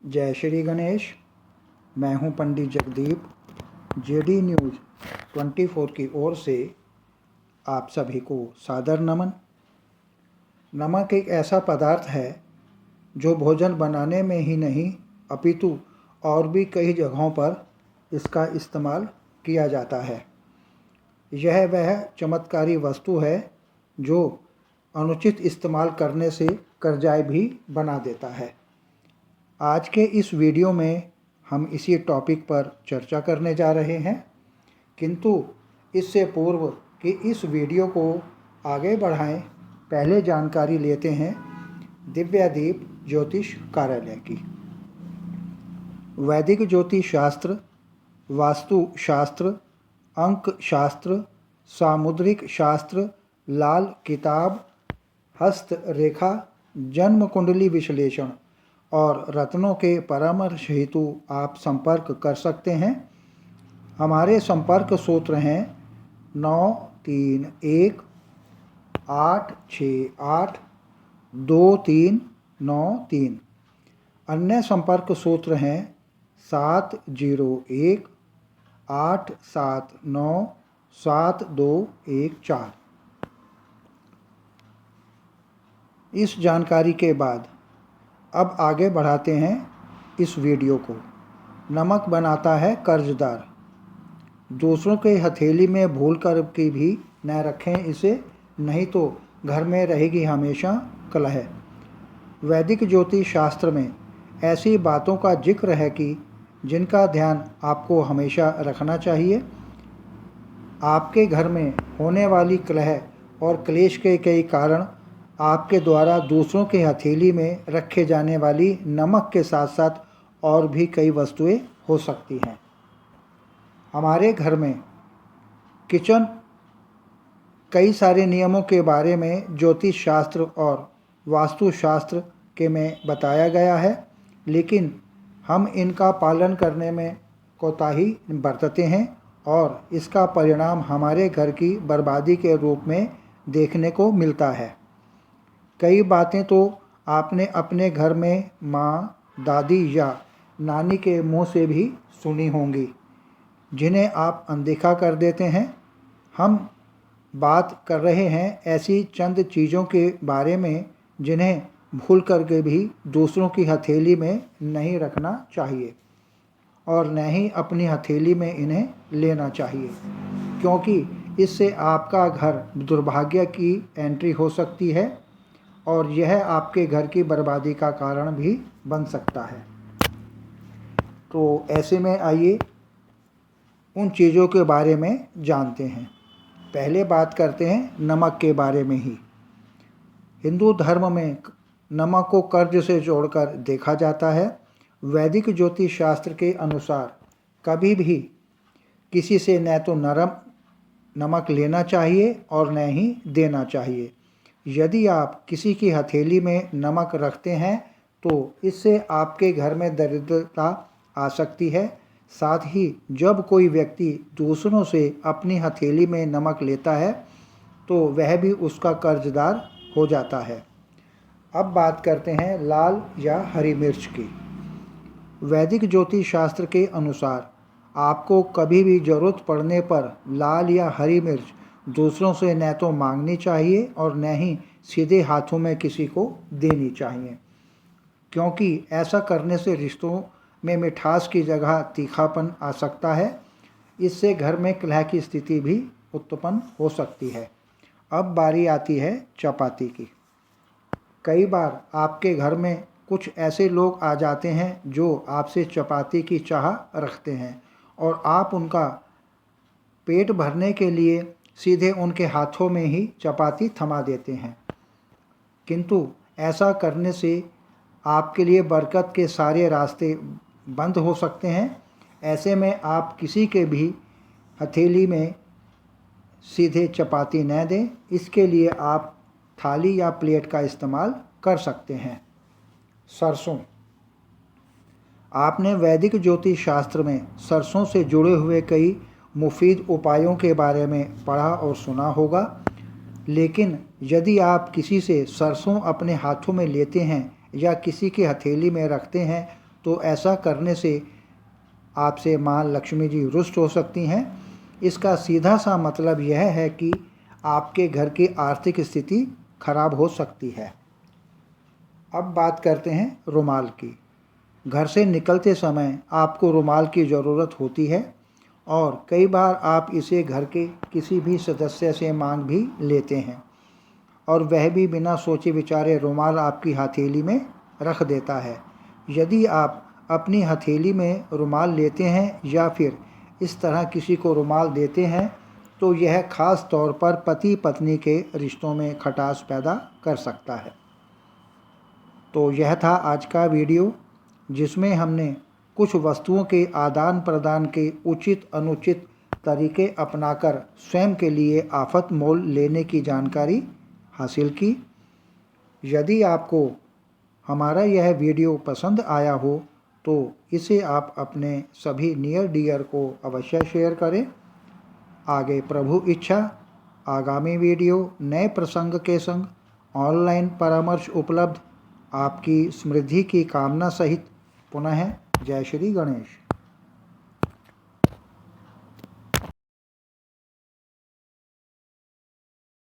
जय श्री गणेश। मैं हूं पंडित जगदीप। जेडी न्यूज़ 24 की ओर से आप सभी को सादर नमन। नमक एक ऐसा पदार्थ है जो भोजन बनाने में ही नहीं अपितु और भी कई जगहों पर इसका इस्तेमाल किया जाता है। यह वह चमत्कारी वस्तु है जो अनुचित इस्तेमाल करने से कर्जाई भी बना देता है। आज के इस वीडियो में हम इसी टॉपिक पर चर्चा करने जा रहे हैं, किंतु इससे पूर्व कि इस वीडियो को आगे बढ़ाएं, पहले जानकारी लेते हैं दिव्यादीप ज्योतिष कार्यालय की। वैदिक ज्योतिष शास्त्र, वास्तु शास्त्र, अंक शास्त्र, सामुद्रिक शास्त्र, लाल किताब, हस्त रेखा, जन्म कुंडली विश्लेषण और रत्नों के परामर्श हेतु आप संपर्क कर सकते हैं। हमारे संपर्क सूत्र हैं 931 868 2393। अन्य संपर्क सूत्र हैं 701 879 7214। इस जानकारी के बाद अब आगे बढ़ाते हैं इस वीडियो को। नमक बनाता है कर्जदार। दूसरों के हथेली में भूल कर के भी न रखें इसे, नहीं तो घर में रहेगी हमेशा कलह। वैदिक ज्योतिष शास्त्र में ऐसी बातों का जिक्र है कि जिनका ध्यान आपको हमेशा रखना चाहिए। आपके घर में होने वाली कलह और क्लेश के कई कारण आपके द्वारा दूसरों के हथेली में रखे जाने वाली नमक के साथ साथ और भी कई वस्तुएं हो सकती हैं। हमारे घर में किचन कई सारे नियमों के बारे में ज्योतिष शास्त्र और वास्तु शास्त्र के में बताया गया है, लेकिन हम इनका पालन करने में कोताही बरतते हैं और इसका परिणाम हमारे घर की बर्बादी के रूप में देखने को मिलता है। कई बातें तो आपने अपने घर में माँ, दादी या नानी के मुंह से भी सुनी होंगी, जिन्हें आप अनदेखा कर देते हैं। हम बात कर रहे हैं ऐसी चंद चीज़ों के बारे में जिन्हें भूल करके भी दूसरों की हथेली में नहीं रखना चाहिए और न ही अपनी हथेली में इन्हें लेना चाहिए, क्योंकि इससे आपका घर दुर्भाग्य की एंट्री हो सकती है और यह आपके घर की बर्बादी का कारण भी बन सकता है। तो ऐसे में आइए उन चीज़ों के बारे में जानते हैं। पहले बात करते हैं नमक के बारे में ही। हिंदू धर्म में नमक को कर्ज से जोड़कर देखा जाता है। वैदिक ज्योतिष शास्त्र के अनुसार कभी भी किसी से न तो नरम नमक लेना चाहिए और न ही देना चाहिए। यदि आप किसी की हथेली में नमक रखते हैं तो इससे आपके घर में दरिद्रता आ सकती है। साथ ही जब कोई व्यक्ति दूसरों से अपनी हथेली में नमक लेता है तो वह भी उसका कर्जदार हो जाता है। अब बात करते हैं लाल या हरी मिर्च की। वैदिक ज्योतिष शास्त्र के अनुसार आपको कभी भी ज़रूरत पड़ने पर लाल या हरी मिर्च दूसरों से न तो मांगनी चाहिए और न ही सीधे हाथों में किसी को देनी चाहिए, क्योंकि ऐसा करने से रिश्तों में मिठास की जगह तीखापन आ सकता है। इससे घर में कलह की स्थिति भी उत्पन्न हो सकती है। अब बारी आती है चपाती की। कई बार आपके घर में कुछ ऐसे लोग आ जाते हैं जो आपसे चपाती की चाह रखते हैं और आप उनका पेट भरने के लिए सीधे उनके हाथों में ही चपाती थमा देते हैं, किंतु ऐसा करने से आपके लिए बरकत के सारे रास्ते बंद हो सकते हैं। ऐसे में आप किसी के भी हथेली में सीधे चपाती न दें। इसके लिए आप थाली या प्लेट का इस्तेमाल कर सकते हैं। सरसों। आपने वैदिक ज्योतिष शास्त्र में सरसों से जुड़े हुए कई मुफीद उपायों के बारे में पढ़ा और सुना होगा, लेकिन यदि आप किसी से सरसों अपने हाथों में लेते हैं या किसी की हथेली में रखते हैं तो ऐसा करने से आपसे माँ लक्ष्मी जी रुष्ट हो सकती हैं। इसका सीधा सा मतलब यह है कि आपके घर की आर्थिक स्थिति खराब हो सकती है। अब बात करते हैं रुमाल की। घर से निकलते समय आपको रुमाल की ज़रूरत होती है और कई बार आप इसे घर के किसी भी सदस्य से मांग भी लेते हैं और वह भी बिना सोचे विचारे रुमाल आपकी हथेली में रख देता है। यदि आप अपनी हथेली में रुमाल लेते हैं या फिर इस तरह किसी को रुमाल देते हैं तो यह ख़ास तौर पर पति पत्नी के रिश्तों में खटास पैदा कर सकता है। तो यह था आज का वीडियो, जिसमें हमने कुछ वस्तुओं के आदान प्रदान के उचित अनुचित तरीके अपनाकर स्वयं के लिए आफत मोल लेने की जानकारी हासिल की। यदि आपको हमारा यह वीडियो पसंद आया हो तो इसे आप अपने सभी नियर डियर को अवश्य शेयर करें। आगे प्रभु इच्छा आगामी वीडियो नए प्रसंग के संग ऑनलाइन परामर्श उपलब्ध। आपकी समृद्धि की कामना सहित पुनः जय श्री गणेश।